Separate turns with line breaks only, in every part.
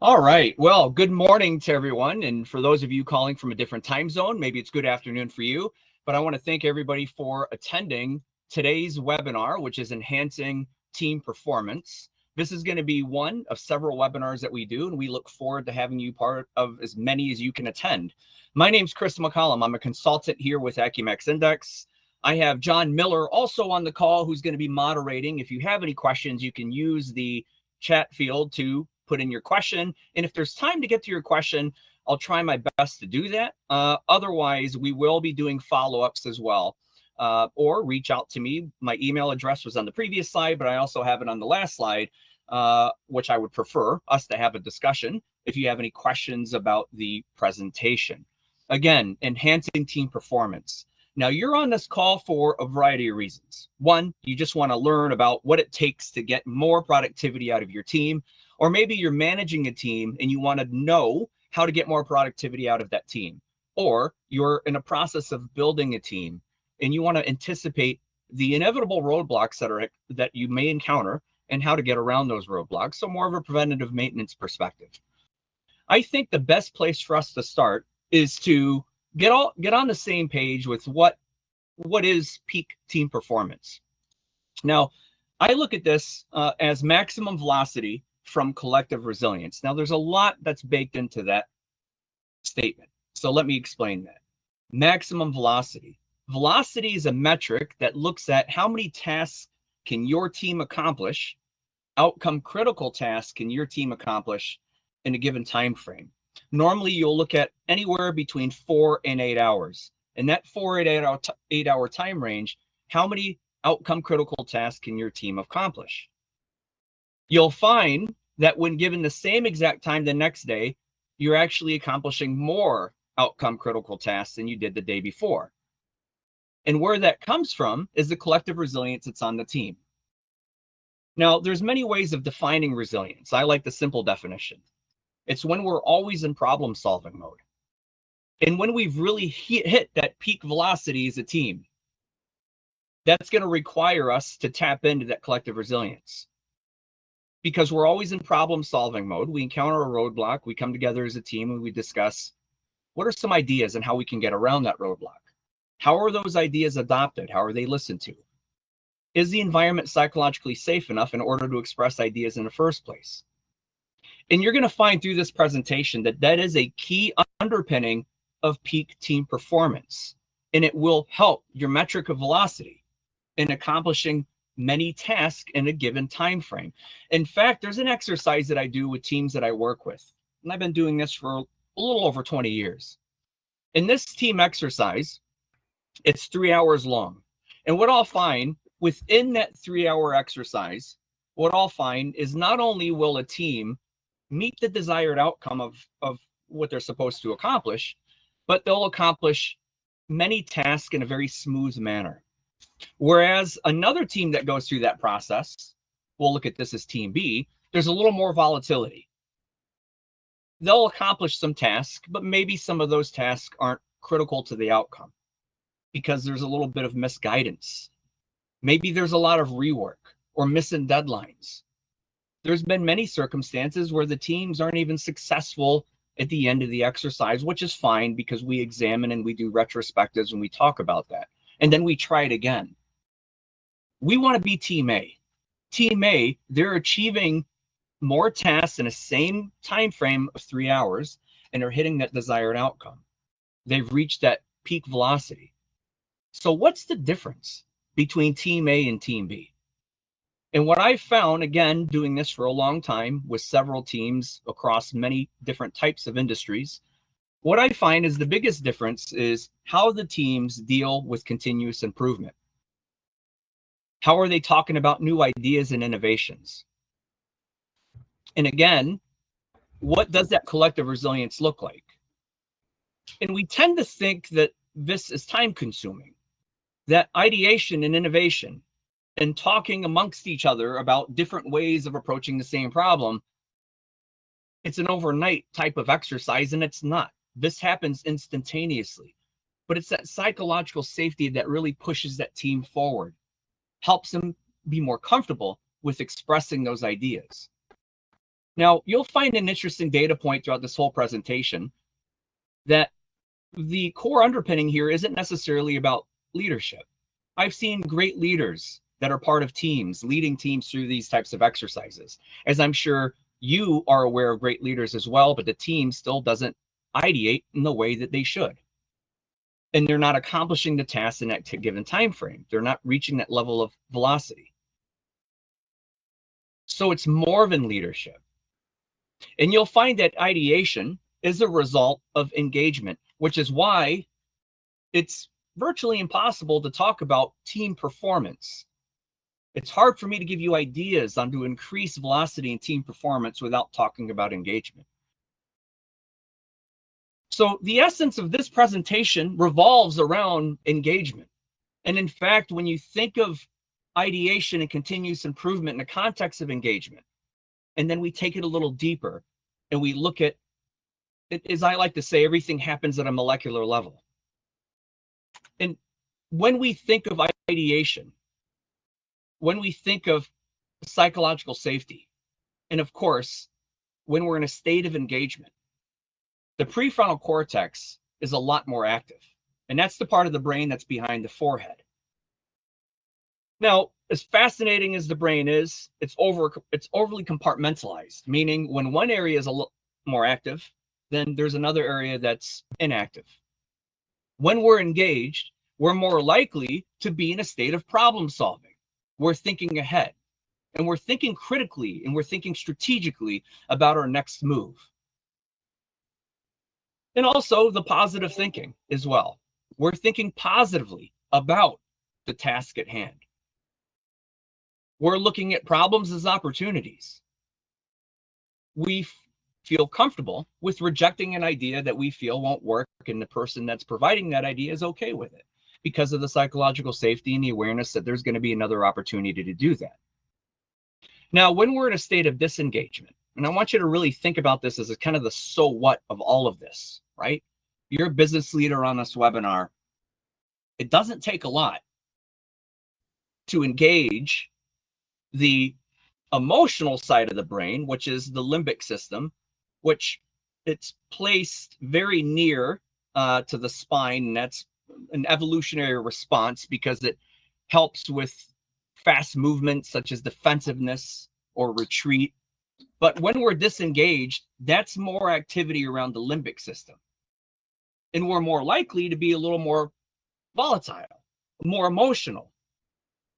All right. Well, good morning to everyone. And for those of you calling from a different time zone, maybe it's good afternoon for you. But I want to thank everybody for attending today's webinar, which is Enhancing Team Performance. This is going to be one of several webinars that we do, and we look forward to having you part of as many as you can attend. My name's Chris McCollum. I'm a consultant here with AcuMax Index. I have John Miller also on the call who's going to be moderating. If you have any questions, you can use the chat field to put in your question. And if there's time to get to your question, I'll try my best to do that. Otherwise, we will be doing follow-ups as well. Or reach out to me. My email address was on the previous slide, but I also have it on the last slide, which I would prefer us to have a discussion if you have any questions about the presentation. Again, enhancing team performance. Now, you're on this call for a variety of reasons. One, you just want to learn about what it takes to get more productivity out of your team. Or maybe you're managing a team and you want to know how to get more productivity out of that team. Or you're in a process of building a team and you want to anticipate the inevitable roadblocks that you may encounter and how to get around those roadblocks. So more of a preventative maintenance perspective. I think the best place for us to start is to get on the same page with what is peak team performance. Now, I look at this as maximum velocity from collective resilience. Now, there's a lot that's baked into that statement. So let me explain that. Maximum velocity. Velocity is a metric that looks at how many tasks can your team accomplish, outcome critical tasks can your team accomplish in a given time frame. Normally, you'll look at anywhere between 4 and 8 hours. In that 4 to 8 hour time range, how many outcome critical tasks can your team accomplish? You'll find that when given the same exact time the next day, you're actually accomplishing more outcome critical tasks than you did the day before. And where that comes from is the collective resilience that's on the team. Now, there's many ways of defining resilience. I like the simple definition. It's when we're always in problem solving mode. And when we've really hit that peak velocity as a team, that's going to require us to tap into that collective resilience. Because we're always in problem solving mode. We encounter a roadblock, we come together as a team and we discuss what are some ideas and how we can get around that roadblock. How are those ideas adopted? How are they listened to? Is the environment psychologically safe enough in order to express ideas in the first place? And you're going to find through this presentation that that is a key underpinning of peak team performance. And it will help your metric of velocity in accomplishing many tasks in a given time frame. In fact, there's an exercise that I do with teams that I work with, and I've been doing this for a little over 20 years. In this team exercise, it's 3 hours long. And what I'll find within that 3-hour exercise, what I'll find is not only will a team meet the desired outcome of what they're supposed to accomplish, but they'll accomplish many tasks in a very smooth manner. Whereas another team that goes through that process, we'll look at this as Team B, there's a little more volatility. They'll accomplish some tasks, but maybe some of those tasks aren't critical to the outcome because there's a little bit of misguidance. Maybe there's a lot of rework or missing deadlines. There's been many circumstances where the teams aren't even successful at the end of the exercise, which is fine because we examine and we do retrospectives and we talk about that. And then we try it again. We want to be Team A. Team A, they're achieving more tasks in the same time frame of 3 hours, and they're hitting that desired outcome. They've reached that peak velocity. So what's the difference between Team A and Team B? And what I've found, again, doing this for a long time with several teams across many different types of industries, what I find is the biggest difference is how the teams deal with continuous improvement. How are they talking about new ideas and innovations? And again, what does that collective resilience look like? And we tend to think that this is time consuming, that ideation and innovation and talking amongst each other about different ways of approaching the same problem, it's an overnight type of exercise, and it's not. This happens instantaneously, but it's that psychological safety that really pushes that team forward, helps them be more comfortable with expressing those ideas. Now, you'll find an interesting data point throughout this whole presentation that the core underpinning here isn't necessarily about leadership. I've seen great leaders that are part of teams, leading teams through these types of exercises, as I'm sure you are aware of great leaders as well, but the team still doesn't ideate in the way that they should. And they're not accomplishing the task in that given time frame. They're not reaching that level of velocity. So it's more than leadership. And you'll find that ideation is a result of engagement, which is why it's virtually impossible to talk about team performance. It's hard for me to give you ideas on to increase velocity and team performance without talking about engagement. So the essence of this presentation revolves around engagement. And in fact, when you think of ideation and continuous improvement in the context of engagement, and then we take it a little deeper and we look at it, as I like to say, everything happens at a molecular level. And when we think of ideation, when we think of psychological safety, and of course, when we're in a state of engagement, the prefrontal cortex is a lot more active. And that's the part of the brain that's behind the forehead. Now, as fascinating as the brain is, it's overly compartmentalized, meaning when one area is a little more active, then there's another area that's inactive. When we're engaged, we're more likely to be in a state of problem solving. We're thinking ahead, and we're thinking critically, and we're thinking strategically about our next move. And also the positive thinking as well. We're thinking positively about the task at hand. We're looking at problems as opportunities. We feel comfortable with rejecting an idea that we feel won't work, and the person that's providing that idea is okay with it because of the psychological safety and the awareness that there's going to be another opportunity to do that. Now, when we're in a state of disengagement, and I want you to really think about this as a kind of the so what of all of this, right? You're a business leader on this webinar. It doesn't take a lot to engage the emotional side of the brain, which is the limbic system, which it's placed very near to the spine, and that's an evolutionary response because it helps with fast movements such as defensiveness or retreat. But when we're disengaged, that's more activity around the limbic system. And we're more likely to be a little more volatile, more emotional,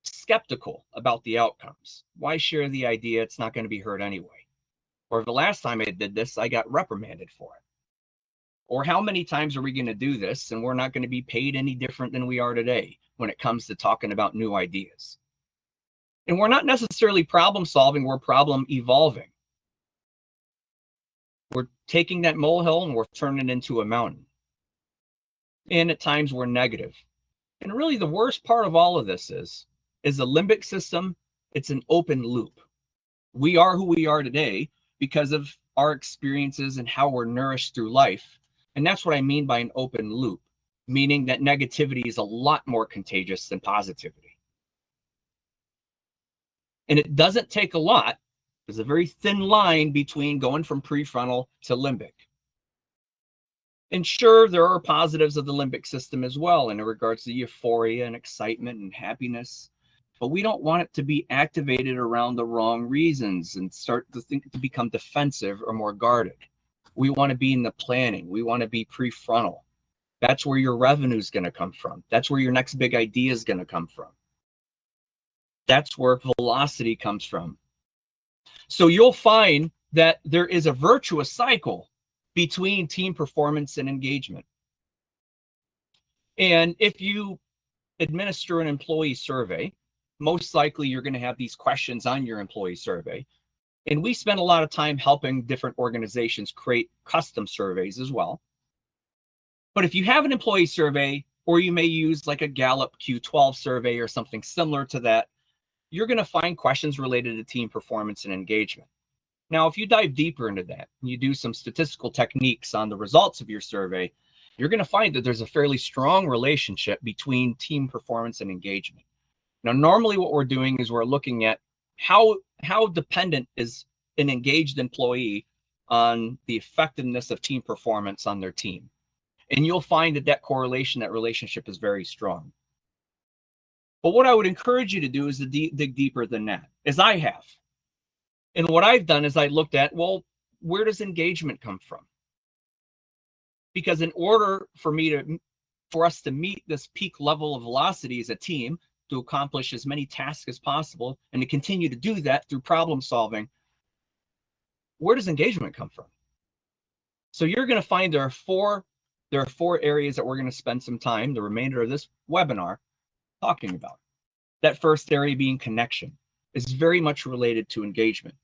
skeptical about the outcomes. Why share the idea? It's not going to be heard anyway. Or the last time I did this, I got reprimanded for it. Or how many times are we going to do this and we're not going to be paid any different than we are today when it comes to talking about new ideas? And we're not necessarily problem solving, we're problem evolving. We're taking that molehill and we're turning it into a mountain. And at times we're negative. And really the worst part of all of this is the limbic system, it's an open loop. We are who we are today because of our experiences and how we're nourished through life. And that's what I mean by an open loop, meaning that negativity is a lot more contagious than positivity. And it doesn't take a lot. There's a very thin line between going from prefrontal to limbic. And sure, there are positives of the limbic system as well in regards to euphoria and excitement and happiness. But we don't want it to be activated around the wrong reasons and start to become defensive or more guarded. We want to be in the planning. We want to be prefrontal. That's where your revenue is going to come from. That's where your next big idea is going to come from. That's where velocity comes from. So you'll find that there is a virtuous cycle between team performance and engagement. And if you administer an employee survey, most likely you're going to have these questions on your employee survey. And we spend a lot of time helping different organizations create custom surveys as well. But if you have an employee survey, or you may use like a Gallup Q12 survey or something similar to that, you're going to find questions related to team performance and engagement. Now, if you dive deeper into that and you do some statistical techniques on the results of your survey, you're going to find that there's a fairly strong relationship between team performance and engagement. Now, normally what we're doing is we're looking at how dependent is an engaged employee on the effectiveness of team performance on their team. And you'll find that correlation, that relationship is very strong. But what I would encourage you to do is to dig deeper than that, as I have. And what I've done is I looked at, well, where does engagement come from? Because in order for us to meet this peak level of velocity as a team, to accomplish as many tasks as possible, and to continue to do that through problem solving, where does engagement come from? So you're going to find there are four areas that we're going to spend some time, the remainder of this webinar, talking about. That first area being connection is very much related to engagement.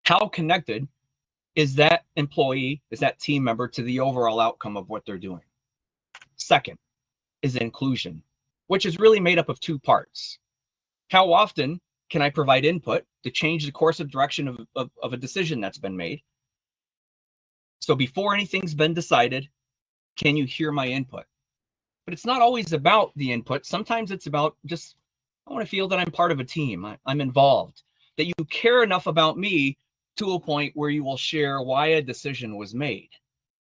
How connected is that employee, is that team member to the overall outcome of what they're doing? Second is inclusion, which is really made up of two parts. How often can I provide input to change the course of direction of a decision that's been made? So before anything's been decided, can you hear my input? But it's not always about the input. Sometimes it's about just, I want to feel that I'm part of a team. I'm involved, that you care enough about me to a point where you will share why a decision was made.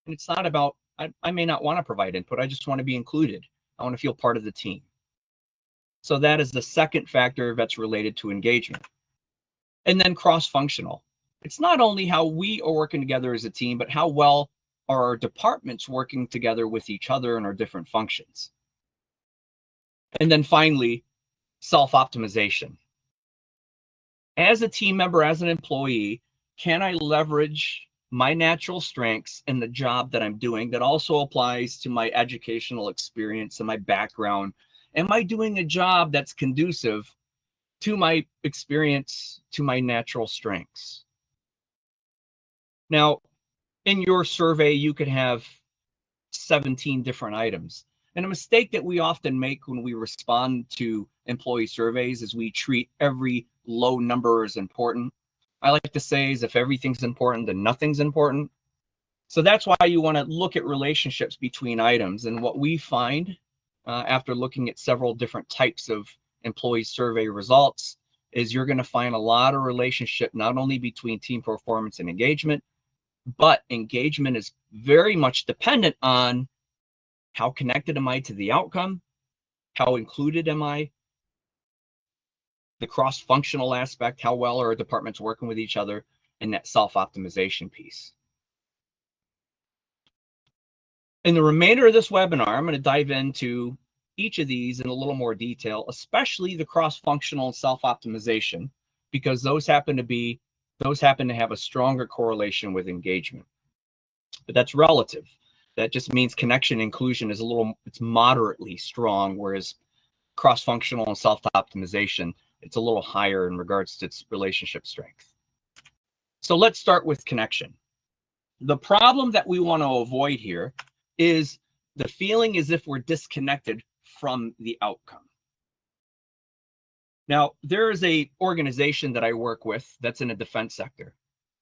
And it's not about, I may not want to provide input. I just want to be included. I want to feel part of the team. So that is the second factor that's related to engagement. And then cross-functional. It's not only how we are working together as a team, but how well are our departments working together with each other in our different functions. And then finally, self-optimization. As a team member, as an employee, can I leverage my natural strengths in the job that I'm doing that also applies to my educational experience and my background? Am I doing a job that's conducive to my experience, to my natural strengths? Now, in your survey, you could have 17 different items. And a mistake that we often make when we respond to employee surveys is we treat every low number as important. I like to say is if everything's important, then nothing's important. So that's why you want to look at relationships between items. And what we find after looking at several different types of employee survey results is you're going to find a lot of relationship, not only between team performance and engagement, but engagement is very much dependent on how connected am I to the outcome, how included am I, the cross-functional aspect, how well are our departments working with each other, and that self-optimization piece. In the remainder of this webinar, I'm going to dive into each of these in a little more detail, especially the cross-functional and self-optimization, because those happen to have a stronger correlation with engagement. But that's relative. That just means connection inclusion is it's moderately strong, whereas cross-functional and self-optimization, it's a little higher in regards to its relationship strength. So let's start with connection. The problem that we want to avoid here is the feeling as if we're disconnected from the outcome. Now, there is an organization that I work with that's in the defense sector,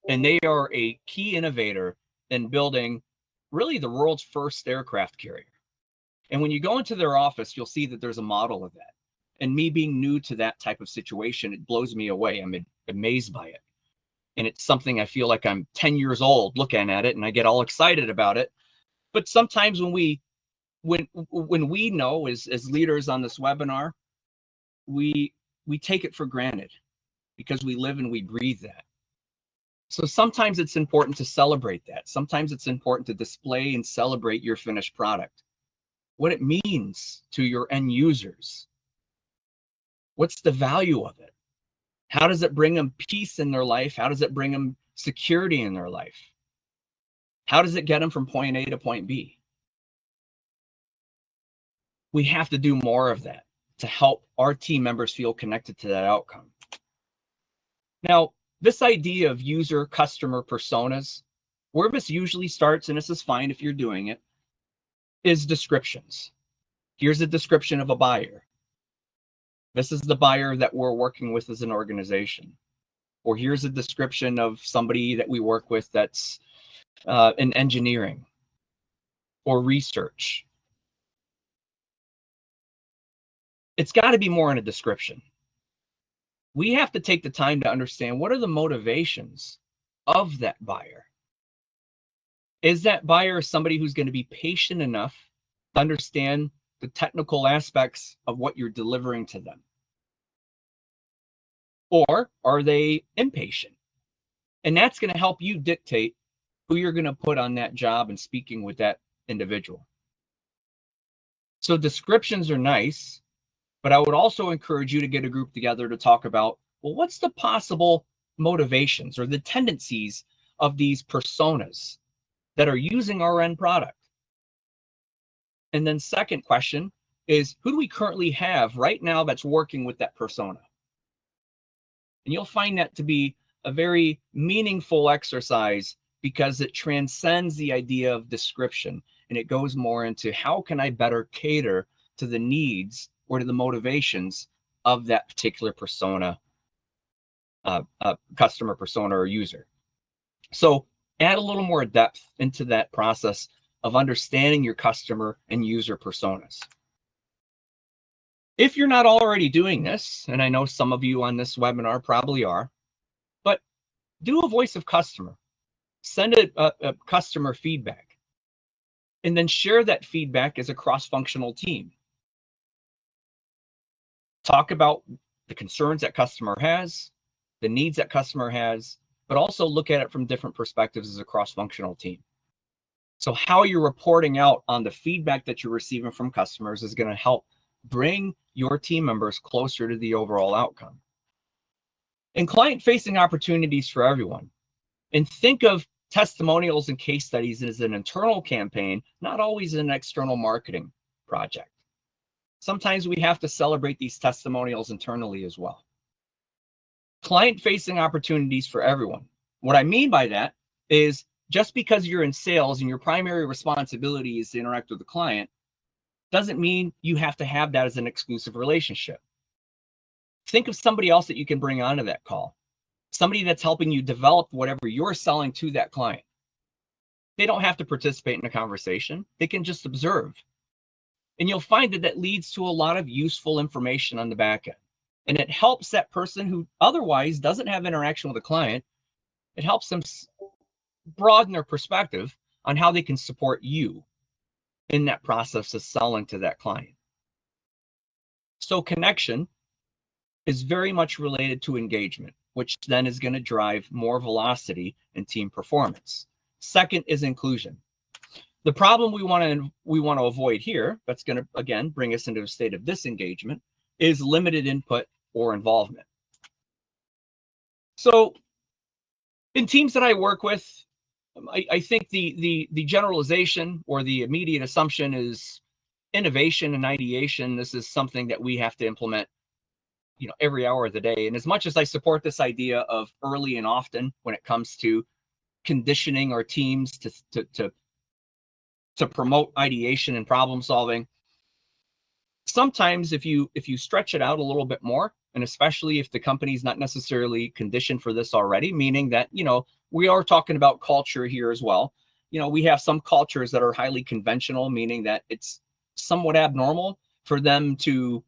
and they are a key innovator in building really the world's first aircraft carrier. And when you go into their office, you'll see that there's a model of that. And me being new to that type of situation, it blows me away. I'm amazed by it. And it's something I feel like I'm 10 years old looking at it, and I get all excited about it. But sometimes when we know as leaders on this webinar, we take it for granted because we live and we breathe that. So sometimes it's important to celebrate that. Sometimes it's important to display and celebrate your finished product, what it means to your end users. What's the value of it? How does it bring them peace in their life? How does it bring them security in their life? How does it get them from point A to point B? We have to do more of that to help our team members feel connected to that outcome. Now, this idea of user customer personas, where this usually starts, and this is fine if you're doing it, is descriptions. Here's a description of a buyer. This is the buyer that we're working with as an organization. Or here's a description of somebody that we work with that's in engineering or research. It's got to be more in a description. we have to take the time to understand what are the motivations of that buyer. Is that buyer somebody who's going to be patient enough to understand the technical aspects of what you're delivering to them? Or are they impatient? And that's going to help you dictate who you're going to put on that job and speaking with that individual. So descriptions are nice, but I would also encourage you to get a group together to talk about, well, what's the possible motivations or the tendencies of these personas that are using our end product? And then second question is, who do we currently have right now that's working with that persona? And you'll find that to be a very meaningful exercise because it transcends the idea of description and it goes more into how can I better cater to the needs or to the motivations of that particular persona, customer persona or user. So add a little more depth into that process of understanding your customer and user personas. If you're not already doing this, and I know some of you on this webinar probably are, but do a voice of customer, send a customer feedback, and then share that feedback as a cross-functional team. Talk about the concerns that customer has, the needs that customer has, but also look at it from different perspectives as a cross-functional team. So how you're reporting out on the feedback that you're receiving from customers is going to help bring your team members closer to the overall outcome. And client-facing opportunities for everyone. And think of testimonials and case studies as an internal campaign, not always an external marketing project. Sometimes we have to celebrate these testimonials internally as well. Client-facing opportunities for everyone. What I mean by that is just because you're in sales and your primary responsibility is to interact with the client doesn't mean you have to have that as an exclusive relationship. Think of somebody else that you can bring onto that call. Somebody that's helping you develop whatever you're selling to that client. They don't have to participate in a conversation. They can just observe. And you'll find that that leads to a lot of useful information on the back end. And it helps that person who otherwise doesn't have interaction with a client, it helps them broaden their perspective on how they can support you in that process of selling to that client. So connection is very much related to engagement, which then is going to drive more velocity in team performance. Second is inclusion. The problem we want to avoid here, that's going to again bring us into a state of disengagement, is limited input or involvement. So in teams that I work with, I think the generalization or the immediate assumption is innovation and ideation. This is something that we have to implement, every hour of the day. And as much as I support this idea of early and often when it comes to conditioning our teams to promote ideation and problem solving, sometimes if you stretch it out a little bit more, and especially if the company's not necessarily conditioned for this already, meaning that, we are talking about culture here as well. We have some cultures that are highly conventional, meaning that it's somewhat abnormal for them to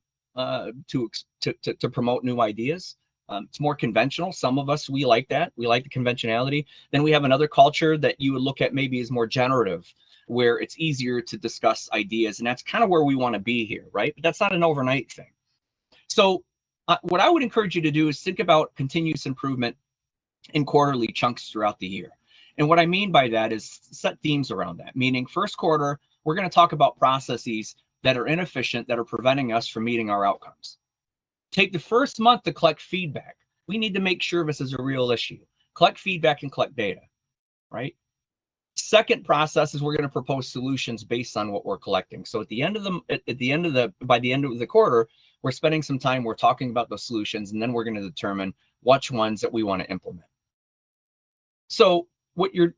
promote new ideas. It's more conventional. Some of us, we like that. We like the conventionality. Then we have another culture that you would look at maybe as more generative, where it's easier to discuss ideas. And that's kind of where we want to be here, right? But that's not an overnight thing. So what I would encourage you to do is think about continuous improvement in quarterly chunks throughout the year. And what I mean by that is set themes around that, meaning first quarter, we're going to talk about processes that are inefficient, that are preventing us from meeting our outcomes. Take the first month to collect feedback. We need to make sure this is a real issue. Collect feedback and collect data, right? Second process is we're going to propose solutions based on what we're collecting. So by the end of the quarter, we're spending some time, we're talking about the solutions, and then we're going to determine which ones that we want to implement. So what you're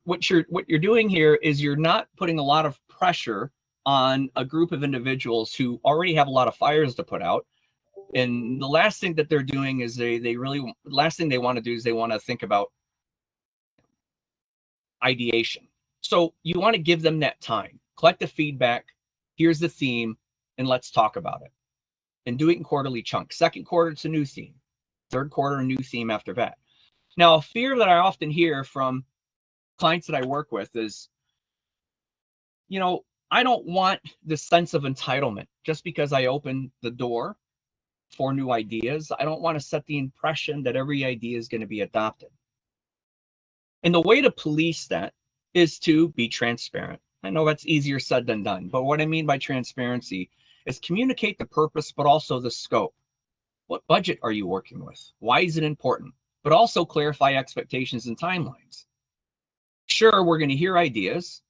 doing here is you're not putting a lot of pressure on a group of individuals who already have a lot of fires to put out. And the last thing that they're doing is last thing they want to do is they want to think about ideation. So you want to give them that time, collect the feedback, here's the theme, and let's talk about it. And do it in quarterly chunks. Second quarter, it's a new theme. Third quarter, a new theme after that. Now, a fear that I often hear from clients that I work with is, I don't want this sense of entitlement just because I open the door for new ideas. I don't want to set the impression that every idea is going to be adopted. And the way to police that is to be transparent. I know that's easier said than done, but what I mean by transparency is communicate the purpose, but also the scope. What budget are you working with? Why is it important? But also clarify expectations and timelines. Sure, we're going to hear ideas.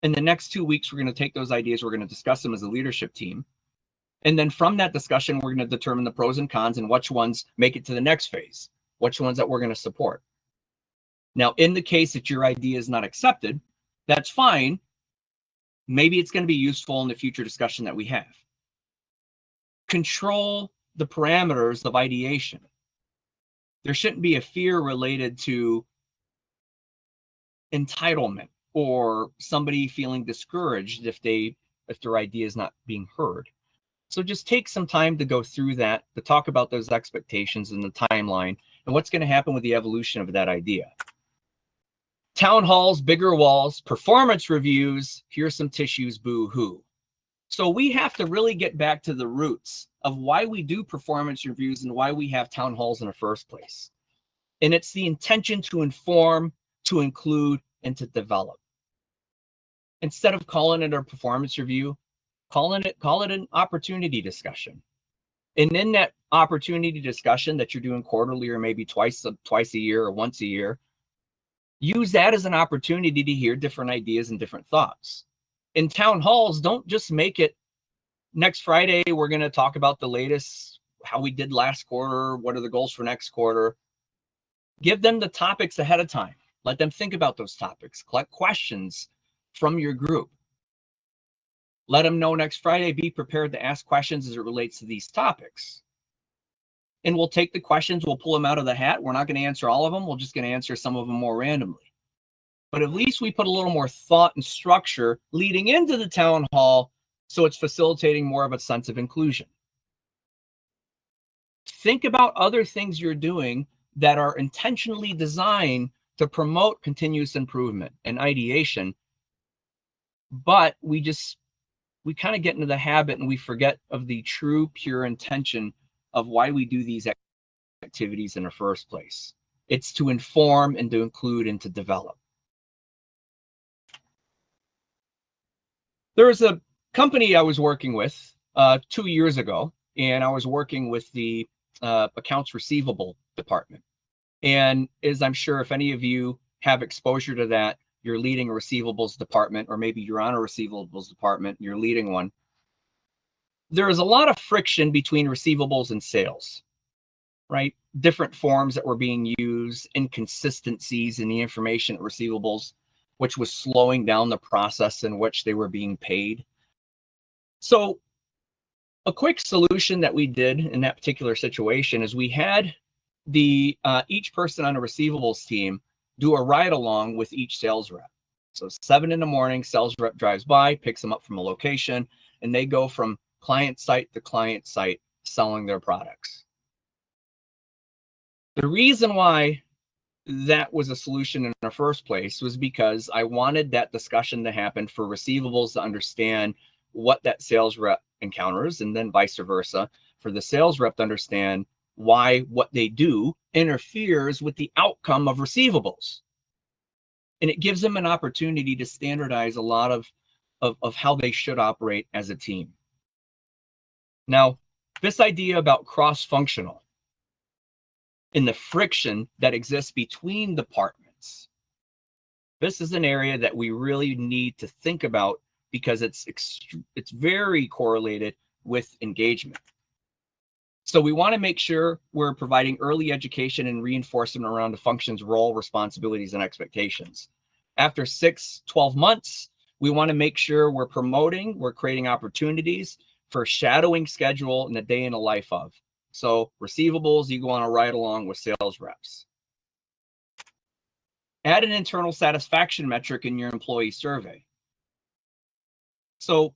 In the next 2 weeks, we're going to take those ideas, we're going to discuss them as a leadership team. And then from that discussion, we're going to determine the pros and cons and which ones make it to the next phase, which ones that we're going to support. Now, in the case that your idea is not accepted, that's fine. Maybe it's going to be useful in the future discussion that we have. Control the parameters of ideation. There shouldn't be a fear related to entitlement or somebody feeling discouraged if their idea is not being heard. So just take some time to go through that, to talk about those expectations and the timeline and what's going to happen with the evolution of that idea. Town halls, bigger walls, performance reviews, here's some tissues, boo-hoo. So we have to really get back to the roots of why we do performance reviews and why we have town halls in the first place. And it's the intention to inform, to include, and to develop. Instead of calling it a performance review, call it an opportunity discussion. And in that opportunity discussion that you're doing quarterly or maybe twice a year or once a year, use that as an opportunity to hear different ideas and different thoughts. In town halls, don't just make it next Friday, we're going to talk about the latest, how we did last quarter, what are the goals for next quarter. Give them the topics ahead of time. Let them think about those topics. Collect questions from your group. Let them know next Friday, be prepared to ask questions as it relates to these topics. And we'll take the questions, we'll pull them out of the hat. We're not going to answer all of them. We're just going to answer some of them more randomly. But at least we put a little more thought and structure leading into the town hall, so it's facilitating more of a sense of inclusion. Think about other things you're doing that are intentionally designed to promote continuous improvement and ideation. But we kind of get into the habit and we forget of the true, pure intention of why we do these activities in the first place. It's to inform and to include and to develop. There was a company I was working with 2 years ago, and I was working with the accounts receivable department. And as I'm sure if any of you have exposure to that, you're leading a receivables department, or maybe you're on a receivables department, you're leading one. There is a lot of friction between receivables and sales, right? Different forms that were being used, inconsistencies in the information at receivables, which was slowing down the process in which they were being paid. So a quick solution that we did in that particular situation is we had each person on a receivables team do a ride along with each sales rep. So 7 in the morning, sales rep drives by, picks them up from a location, and they go from client site to client site selling their products. The reason why that was a solution in the first place was because I wanted that discussion to happen for receivables to understand what that sales rep encounters, and then vice versa, for the sales rep to understand why what they do interferes with the outcome of receivables. And it gives them an opportunity to standardize a lot of how they should operate as a team. Now, this idea about cross-functional and the friction that exists between departments, this is an area that we really need to think about because it's very correlated with engagement. So we want to make sure we're providing early education and reinforcement around the function's role, responsibilities, and expectations. After 6-12 months, we want to make sure we're creating opportunities for shadowing schedule and the day in the life of. So receivables, you go on a ride along with sales reps. Add an internal satisfaction metric in your employee survey. So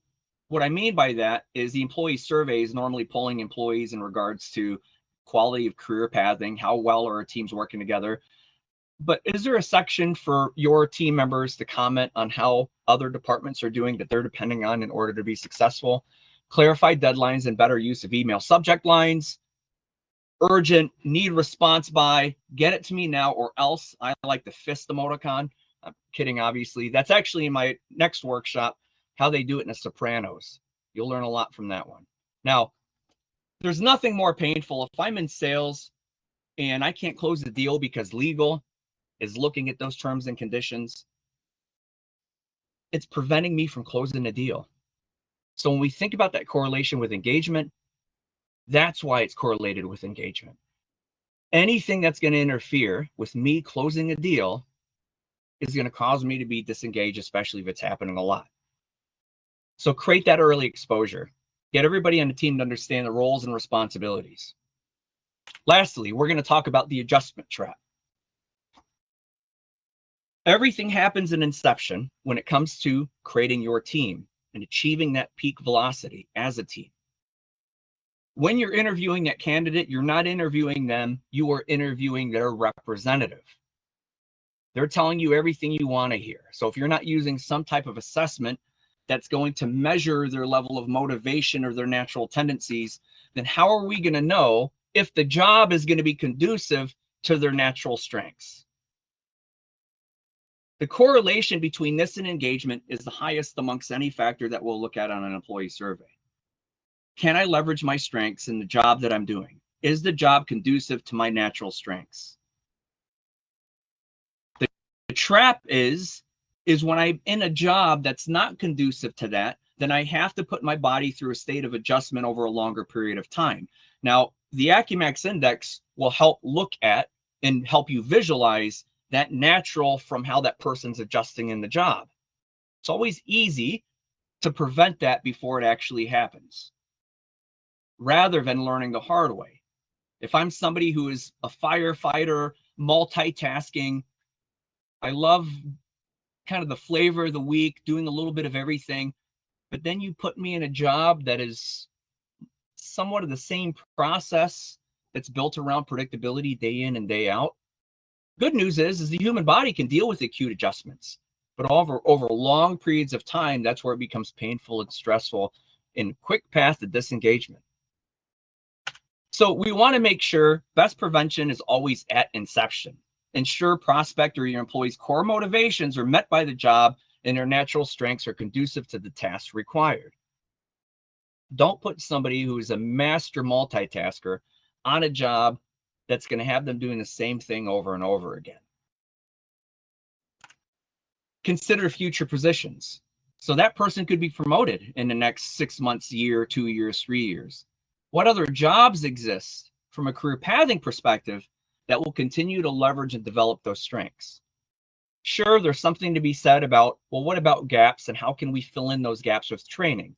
what I mean by that is the employee survey is normally polling employees in regards to quality of career pathing, how well are our teams working together. But is there a section for your team members to comment on how other departments are doing that they're depending on in order to be successful? Clarify deadlines and better use of email subject lines. Urgent, need response by, get it to me now or else. I like the fist emoticon. I'm kidding, obviously. That's actually in my next workshop, how they do it in The Sopranos. You'll learn a lot from that one. Now, there's nothing more painful if I'm in sales and I can't close the deal because legal is looking at those terms and conditions. It's preventing me from closing the deal. So when we think about that correlation with engagement, that's why it's correlated with engagement. Anything that's going to interfere with me closing a deal is going to cause me to be disengaged, especially if it's happening a lot. So create that early exposure. Get everybody on the team to understand the roles and responsibilities. Lastly, we're going to talk about the adjustment trap. Everything happens in inception when it comes to creating your team and achieving that peak velocity as a team. When you're interviewing that candidate, you're not interviewing them, you are interviewing their representative. They're telling you everything you want to hear. So if you're not using some type of assessment that's going to measure their level of motivation or their natural tendencies, then how are we going to know if the job is going to be conducive to their natural strengths? The correlation between this and engagement is the highest amongst any factor that we'll look at on an employee survey. Can I leverage my strengths in the job that I'm doing? Is the job conducive to my natural strengths? The trap is when I'm in a job that's not conducive to that, then I have to put my body through a state of adjustment over a longer period of time. Now, the AcuMax Index will help look at and help you visualize that natural from how that person's adjusting in the job. It's always easy to prevent that before it actually happens, rather than learning the hard way. If I'm somebody who is a firefighter, multitasking, I love kind of the flavor of the week, doing a little bit of everything, but then you put me in a job that is somewhat of the same process that's built around predictability day in and day out. Good news is the human body can deal with acute adjustments, but over long periods of time, that's where it becomes painful and stressful in quick path to disengagement. So we want to make sure best prevention is always at inception. Ensure prospect or your employees' core motivations are met by the job and their natural strengths are conducive to the tasks required. Don't put somebody who is a master multitasker on a job that's going to have them doing the same thing over and over again. Consider future positions. So that person could be promoted in the next 6 months, year, 2 years, 3 years. What other jobs exist from a career pathing perspective that will continue to leverage and develop those strengths? Sure, there's something to be said about, well, what about gaps and how can we fill in those gaps with training?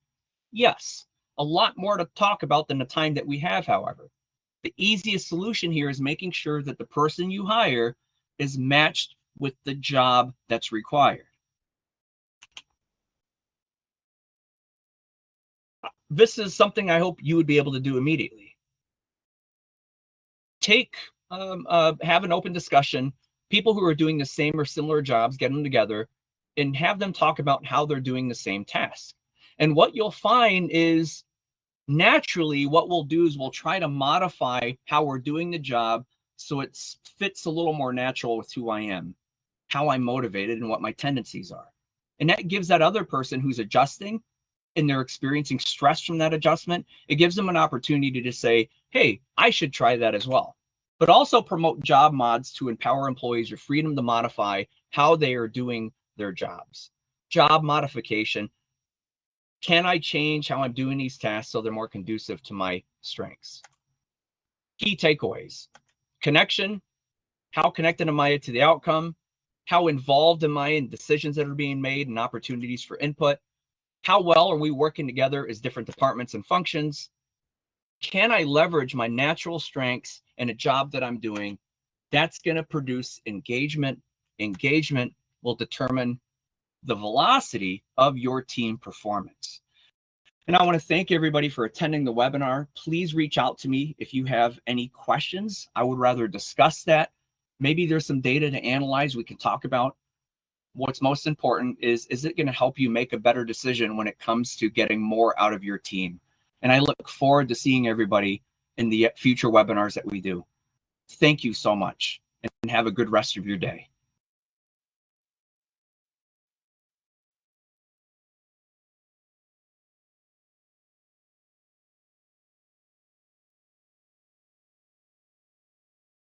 Yes, a lot more to talk about than the time that we have, however. The easiest solution here is making sure that the person you hire is matched with the job that's required. This is something I hope you would be able to do immediately. Have an open discussion, people who are doing the same or similar jobs, get them together and have them talk about how they're doing the same task. And what you'll find is naturally what we'll do is we'll try to modify how we're doing the job so it fits a little more natural with who I am, how I'm motivated, and what my tendencies are. And that gives that other person who's adjusting and they're experiencing stress from that adjustment, it gives them an opportunity to say, hey, I should try that as well. But also promote job mods to empower employees with freedom to modify how they are doing their jobs. Job modification. Can I change how I'm doing these tasks so they're more conducive to my strengths? Key takeaways. Connection. How connected am I to the outcome? How involved am I in decisions that are being made and opportunities for input? How well are we working together as different departments and functions? Can I leverage my natural strengths in a job that I'm doing? That's going to produce engagement. Engagement will determine the velocity of your team performance. And I want to thank everybody for attending the webinar. Please reach out to me if you have any questions. I would rather discuss that. Maybe there's some data to analyze we can talk about. What's most important is it going to help you make a better decision when it comes to getting more out of your team? And I look forward to seeing everybody in the future webinars that we do. Thank you so much, and have a good rest of your day.